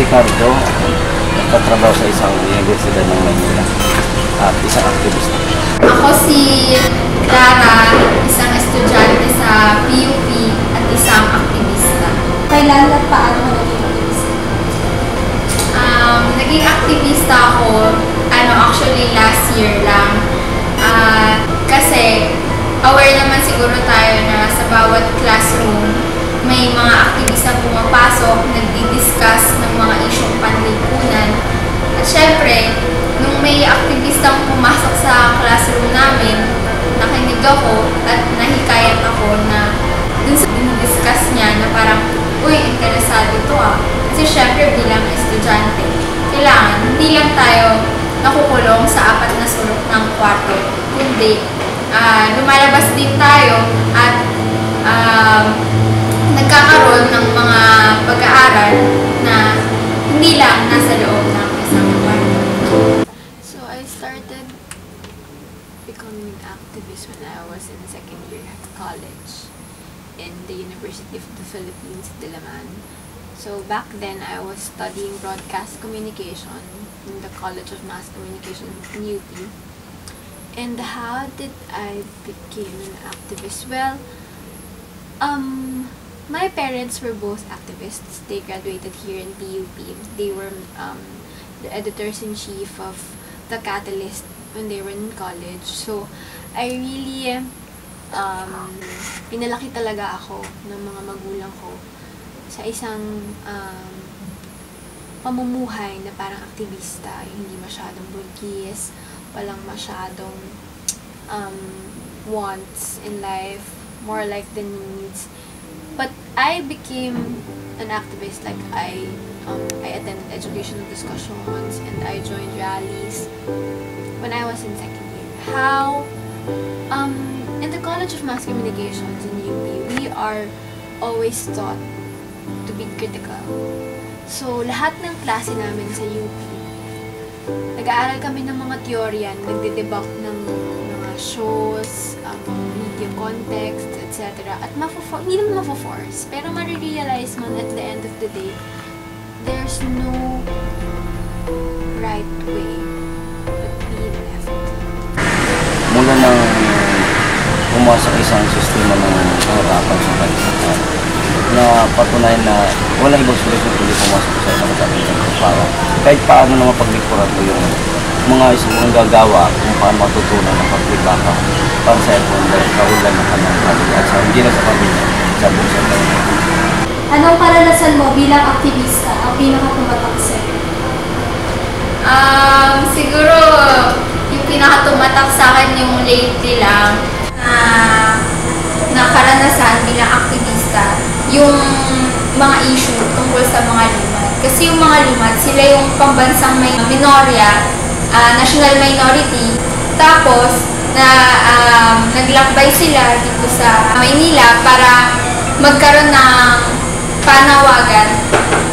Si Cardo, nagtatrabaho sa isang universidad ng Manila at isang aktivista. Ako si Clara, isang estudyante sa PUP at isang aktivista. Kailan at paano mo naging aktivista? Naging aktivista ako, actually last year lang. Kasi aware naman siguro tayo na sa bawat classroom may mga aktivista pumapasok, nagdi-discuss ng mga isyong panlipunan. At syempre, nung may aktivistang pumasok sa classroom namin, nakinig ako at nahikayat ako na dun sa dinidiscuss niya na parang, uy, interesado to ah. Kasi syempre bilang estudyante, kailangan hindi lang tayo nakukulong sa apat na sulok ng kwarto, kundi lumalabas din tayo at nagkakaroon ng mga pag-aaral na hindi lang nasa loob ng isang kwarto. So I started becoming an activist when I was in second year at college in the University of the Philippines, Diliman. So back then I was studying broadcast communication in the College of Mass Communication in UP. And how did I become an activist? Well, my parents were both activists. They graduated here in PUP. They were the editors-in-chief of The Catalyst when they were in college. So, I really, pinalaki talaga ako ng mga magulang ko sa isang pamumuhay na parang aktivista, hindi masyadong bulgis, walang masyadong wants in life, more like the needs. But I became an activist, like I attended educational discussions and I joined rallies when I was in second year. How, in the College of Mass Communications in UP, we are always taught to be critical. So, lahat ng klase namin sa UP, nag-aaral kami ng mga teorya, nagde-debunk ng mga shows, media context, etc. At hindi naman mafo-force, pero marirealize man at the end of the day, there's no right way but being left. Mula nang pumasok isang sistema ng harapan sa kalikasan, na patunayan na walang ibang solusyon kundi pumasok sa isang katapos para kahit paano na mapaglikuran ko yung mga isang gagawa kung paano matutunan ng paglibaka para sa ito dahil kaulan ng kanyang pamilya at sa hindi na sa pamilya sa buong sa pamilya. Anong karanasan mo bilang aktivista ang pinakatumatak sa'yo? Siguro yung pinakatumatak sa akin yung lately lang na karanasan bilang aktivista, yung mga issue tungkol sa mga lumad. Kasi yung mga lumad, sila yung pambansang may minorya, national minority. Tapos, naglakbay sila dito sa Maynila para magkaroon ng panawagan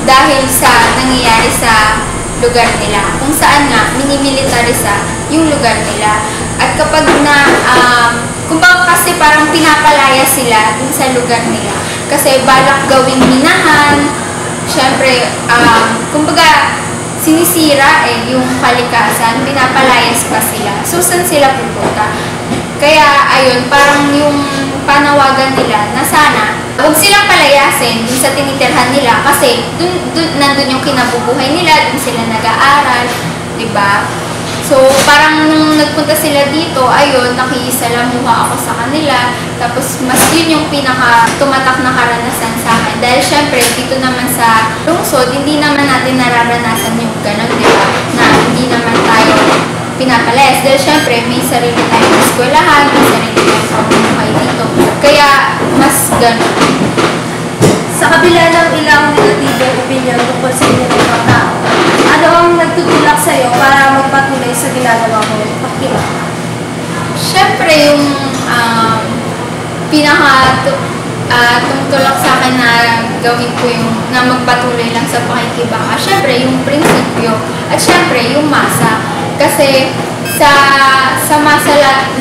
dahil sa nangyayari sa lugar nila. Kung saan nga, minimilitarisa yung lugar nila. At kapag kumbaga kasi parang pinapalaya sila dun sa lugar nila. Kasi balak gawing minahan, syempre, kumbaga, sinisira yung kalikasan, pinapalayas pa sila. So, saan sila pupunta? Kaya, ayun, parang yung panawagan nila na sana, huwag silang palayasin dun sa tinitirhan nila kasi nandun yung kinabubuhay nila, dun sila nag-aaral, diba? So, parang nung nagpunta sila dito, ayun, nakisalamuha ako sa kanila. Tapos, mas yun yung pinaka-tumatak na karanasan sa akin. Dahil, syempre, dito naman sa lungsod, hindi naman natin nararanasan yung gano'n, di ba? Na hindi naman tayo pinapalayas. Dahil, syempre, may sarili tayong eskwelahan, may sarili tayong pamumuhay dito. Kaya, mas gano'n. Sa kabila ng ilang negatibong opinion tungkol sa inyo ng mga tao, ano ang nagtutulak sa'yo para magpatuloy sa ginagawa mo yung aktiba? Siyempre, yung tumutulak sa akin na gawin ko yung na magpatuloy lang sa pakikibaka. Siyempre, yung prinsipyo. At siyempre, yung masa. Kasi sa masa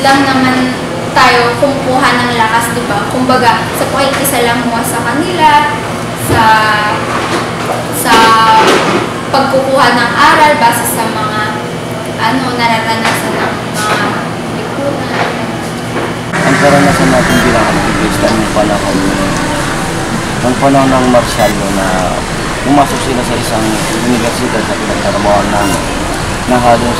lang naman tayo kumukuha ng lakas, di ba? Kumbaga, sa pakikisalamuha sa kanila, sa pagkukuha ng aral base sa mga nararanasan ng mga lipunan. Ang karanasan natin bilang aktivista ng panahon ng martial law na pumasok sila sa isang universidad na pinagtrabahoan namin na halos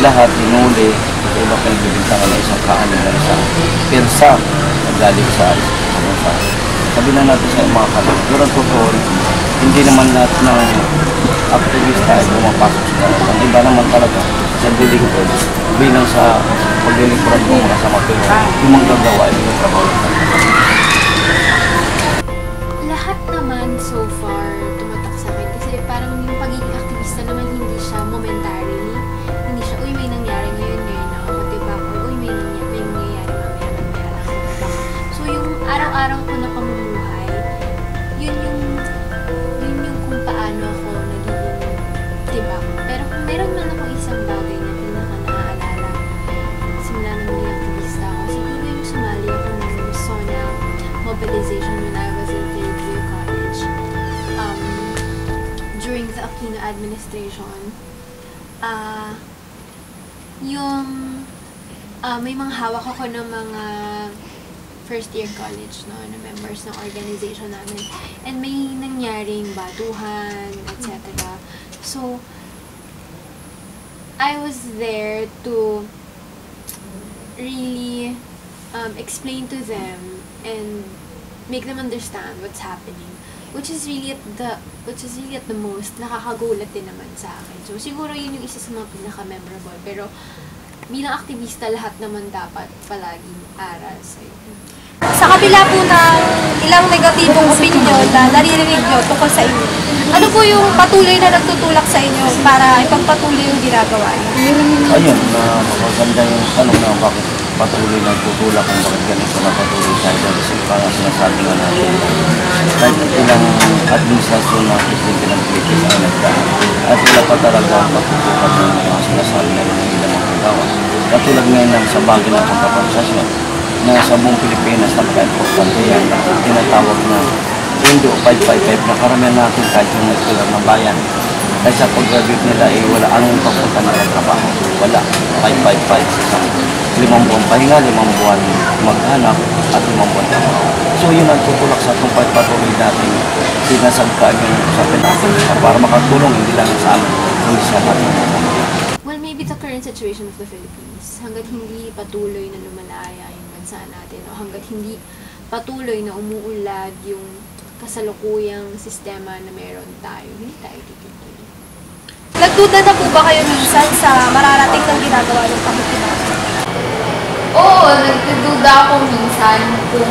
lahat inuli sa iba pinagbibintangan na isang kaanin na isang persa na galing sa bansa. Sabi na natin sa mga kalong, pero totoo, hindi naman lahat ng aktivista ay pumapasok sa kanila. Ang iba naman talaga sa dilingkod bilang sa paglilingkuran ng mga sama, pero yung manggagawa ay yung trabaho lang. Lahat naman so far tumatak sa akin kasi parang yung pagiging aktivista naman hindi siya momentary. Hindi siya, uy, may nangyari ngayon nakakatibak, or uy, may nangyayari mamaya lang. So yung araw-araw ko na pamumuhay, yun yung kung paano ako nagiging tibak. Pero kung meron man ako isang bagay na pinaka-naaalala, simula na maging aktivista ako, siguro yung sumali ako ng SONA mobilization when I was in third year college. During the Aquino administration, may mga hawak ako ng mga first year college na members ng organization namin. And may nangyaring batuhan, etc. So, I was there to really explain to them and make them understand what's happening, which is really at the most nakakagulat din naman sa akin. So siguro yun yung isa sa mga pinaka-memorable, pero bilang aktivista lahat naman dapat palaging aral sa'yo. Sa kabila po ng ilang negatibong opinion na naririnig nyo tungkol sa inyo, ano po yung patuloy na nagtutulak sa inyo para ipagpatuloy yung ginagawa niyo? Ayun, maganda yung tanong na bakit patuloy na tutulak kung bakit ganito na patuloy tayo. Kasi parang sinasabi nga natin, kahit ilang administrasyon na presidente ng Pilipinas ay nagdaan, at wala pa talaga patutukan ng mga sinasabi na rin ng ilang mga kagawa. Katulad ngayon lang sa bagay ng pagkaponsasyon na sa buong Pilipinas napaka-importante yan na tinatawag na Indo 555 na karamihan natin kahit yung nagtular ng bayan. Dahil sa pag-graduate nila ay wala anong papunta na ng trabaho. Wala. 555 isang 5 buwan pahinga, 5 buwan maghanap at 5 buwan trabaho. So yun ang tutulak sa itong pagpatuloy natin sinasagkaan yung usapin natin para makatulong hindi lang sa amin kundi sa natin. Well, maybe the current situation of the Philippines, hanggat hindi patuloy na lumalaya yung bansa natin, o hanggat hindi patuloy na umuulag yung kasalukuyang sistema na meron tayo, hindi tayo tituloy. Nagduda na po ba kayo minsan sa mararating ng ginagawa ng Panginoon? Oo, nagdududa ako minsan kung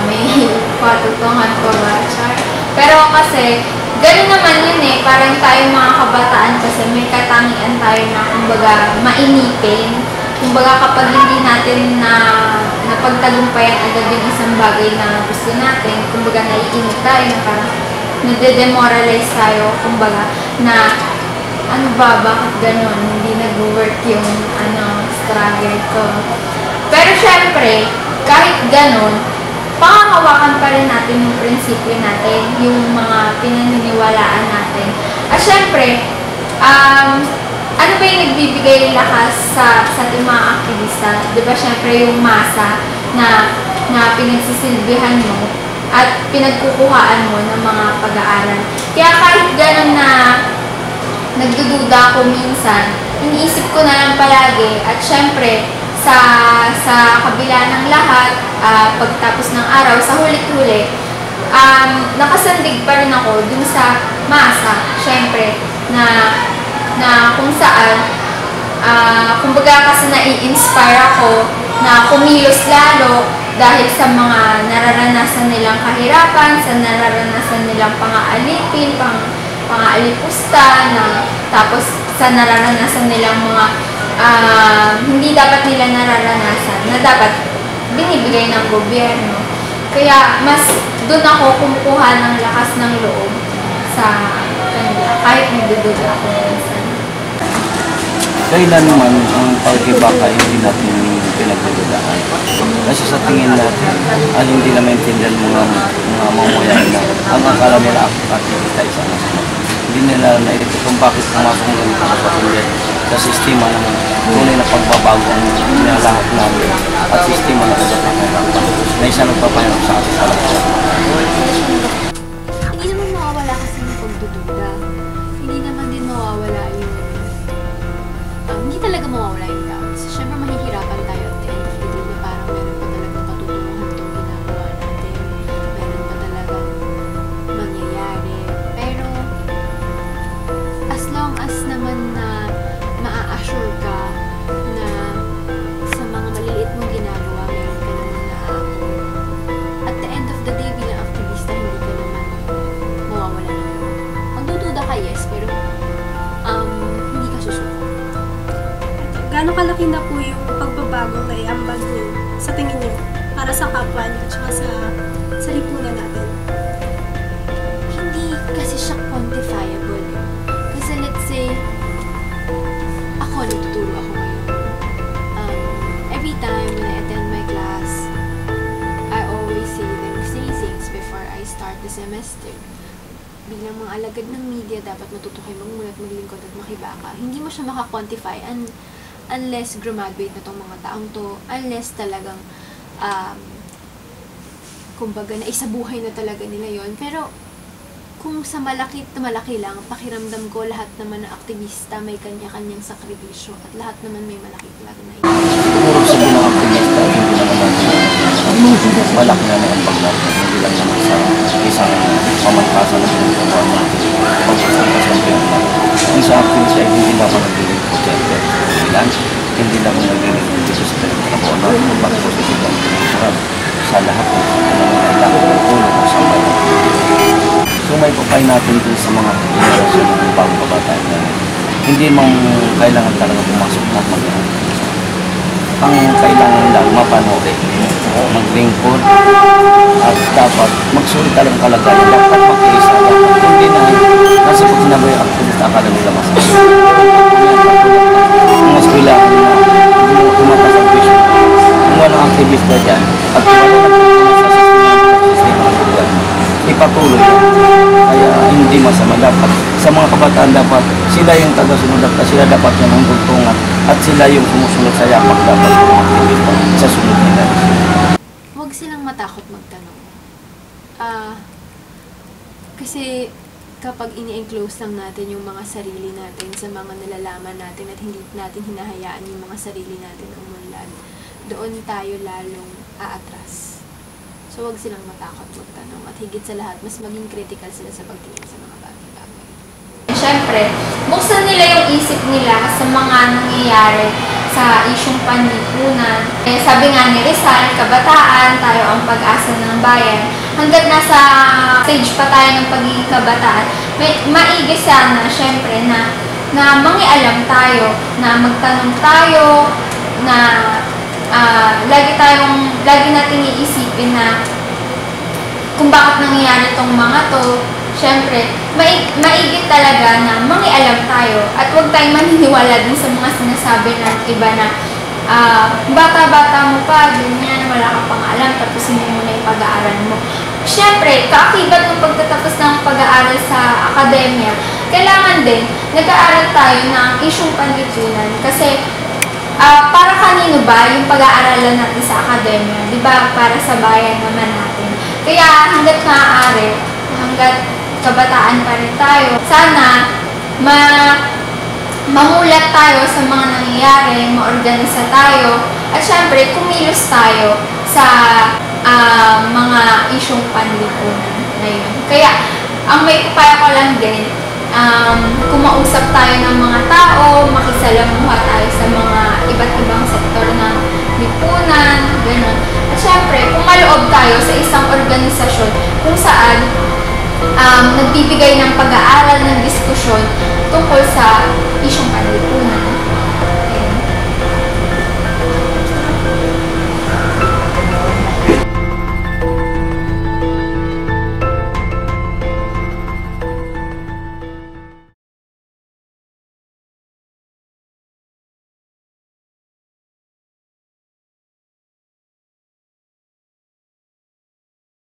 may patutungan ko ba, Char. Pero kasi, gano'n naman yun parang tayo mga kabataan kasi may katangian tayo na kumbaga mainipin. Kumbaga kapag hindi natin napagtagumpayan agad yung isang bagay na gusto natin, kumbaga naiinip tayo na parang nade-demoralize tayo, kumbaga na bakit gano'n, hindi nag-work yung struggle ko. Pero syempre, kahit gano'n, pangangawakan pa rin natin yung prinsipyo natin, yung mga pinaniniwalaan natin. At syempre, ano ba yung nagbibigay lakas sa ating mga aktivista? Diba syempre yung masa na pinagsisilbihan mo at pinagkukuhaan mo ng mga pag-aaral. Kaya kahit gano'n na nagdududa ako minsan, iniisip ko na lang palagi at syempre sa kabila ng lahat, pagtapos ng araw, sa hulit-huli, nakasandig pa rin ako dun sa masa, syempre, na kung saan, kumbaga kasi nai-inspire ako na kumilos lalo dahil sa mga nararanasan nilang kahirapan, sa nararanasan nilang pang-aalipin, pang-aalipusta, tapos sa nararanasan nilang mga hindi dapat nila nararanasan, na dapat binibigay ng gobyerno. Kaya mas doon ako kumukuha ng lakas ng loob sa kanila, kahit nagdududa ako minsan. Kailan naman ang pagkibaka hindi natin pinagdududahan. Kasi sa tingin natin, ay hindi na maintindihan mga mamamayan na ang akala nila aktivista isa na sila. hindi nila naisip kung bakit pumasok ng ganito sa sistema ng tunay na pagbabago ang nilalahok namin at sistema na kagapangarapan na isa nagpapahirap sa ating kalagayan. Hindi naman mawawala kasi yung pagdududa. Hindi naman din mawawala yung... hindi talaga mawawala yung doubts. Siyempre mahihirapan tayo at the end of the day na parang meron pa talagang patutunguhan itong ginagawa natin. Meron pa talagang mangyayari. Pero as long as naman na maa-assure ka na sa mga maliliit mong ginagawa, meron ka naman naaako. At the end of the day, bilang aktivista, hindi ka naman mawawala ng loob. Magdududa ka, yes, pero hindi ka susuko. Gaano kalaki na po yung pagbabagong naiambag niyo sa tingin niyo para sa kapwa niyo at sa lipunan natin? Hindi kasi siya quantifiable. Kasi let's say, ako, nagtuturo ako ngayon. Every time when I attend my class, I always say them three things before I start the semester. Bilang mga alagad ng media, dapat matuto kayo magmulat, maglingkod at makibaka. Hindi mo siya makaquantify unless graduate na tong mga taong to, unless talagang kumbaga na isabuhay na talaga nila yon. Pero kung sa malaki na malaki lang, pakiramdam ko lahat naman ng aktivista may kanya-kanyang sakripisyo at lahat naman may malaki talaga na ito. Siguro sa bilang aktivista, hindi naman malaki na ang paglaban. Hindi lang naman sa isang pamangkasan na pinagawa natin. Pag-isang siyempre kung sa aktivista ay hindi naman nagiging protector ilan, hindi naman nagiging dito sa pinagkakabono at pag-posisyon ng pinagkakabono sa lahat ng kailangan ng tulong o sa bayan. So may pupay natin din sa mga generasyon ng bagong kabataan na hindi mong kailangan talaga pumasok na mag-iwan. Ang kailangan lang mapanood, maglingkod, at dapat magsulit talagang kalagayan. Dapat mag-iisa, dapat hindi na nasa pag sinabi ang aktivista, akala nila masaya. Ang eskwela na tumatas ang vision. Kung walang aktivista dyan, at wala na sistema ng gobyerno, ipatuloy yan. Kaya hindi masama dapat. Sa mga kabataan dapat, sila yung taga-sunod at sila dapat yung hangtugtungan at sila yung sumusunod sa yapak dapat ng mga aktivista sa sunod nila. Huwag silang matakot magtanong. Kasi kapag ini-enclose lang natin yung mga sarili natin sa mga nalalaman natin at hindi natin hinahayaan yung mga sarili natin umunlad, doon tayo lalong aatras. So, huwag silang matakot magtanong at higit sa lahat, mas maging critical sila sa pagtingin sa mga bagay-bagay. Siyempre, buksan nila yung isip nila sa mga nangyayari sa isyong panlipunan. Sabi nga ni Rizal, kabataan, tayo ang pag-asa ng bayan. Hanggat nasa stage pa tayo ng pagiging kabataan, maigi sana, siyempre, na mangialam tayo, na magtanong tayo, na lagi natin iisipin na kung bakit nangyayari itong mga to. Siyempre, maigit talaga na mangialam tayo at huwag tayong maniniwala din sa mga sinasabi ng iba na bata-bata mo pa, ganyan, wala ka pang alam, tapos hindi mo na yung pag-aaral mo. Siyempre, kaakibat ng pagtatapos ng pag-aaral sa akademya, kailangan din nag-aaral tayo ng isyong panlipunan kasi para kanino ba yung pag-aaralan natin sa akademya? Di ba? Para sa bayan naman natin. Kaya hanggat maaari, hanggat kabataan pa rin tayo, sana mamulat tayo sa mga nangyayari, maorganisa tayo, at syempre, kumilos tayo sa mga isyong panlipunan na yun. Kaya, ang may upaya ko lang din, kumausap tayo ng mga tao, makisalamuha tayo sa mga iba't ibang sektor ng lipunan, gano'n. At syempre, kung maloob tayo sa isang organisasyon kung saan nagbibigay ng pag-aaral ng diskusyon tungkol sa isyong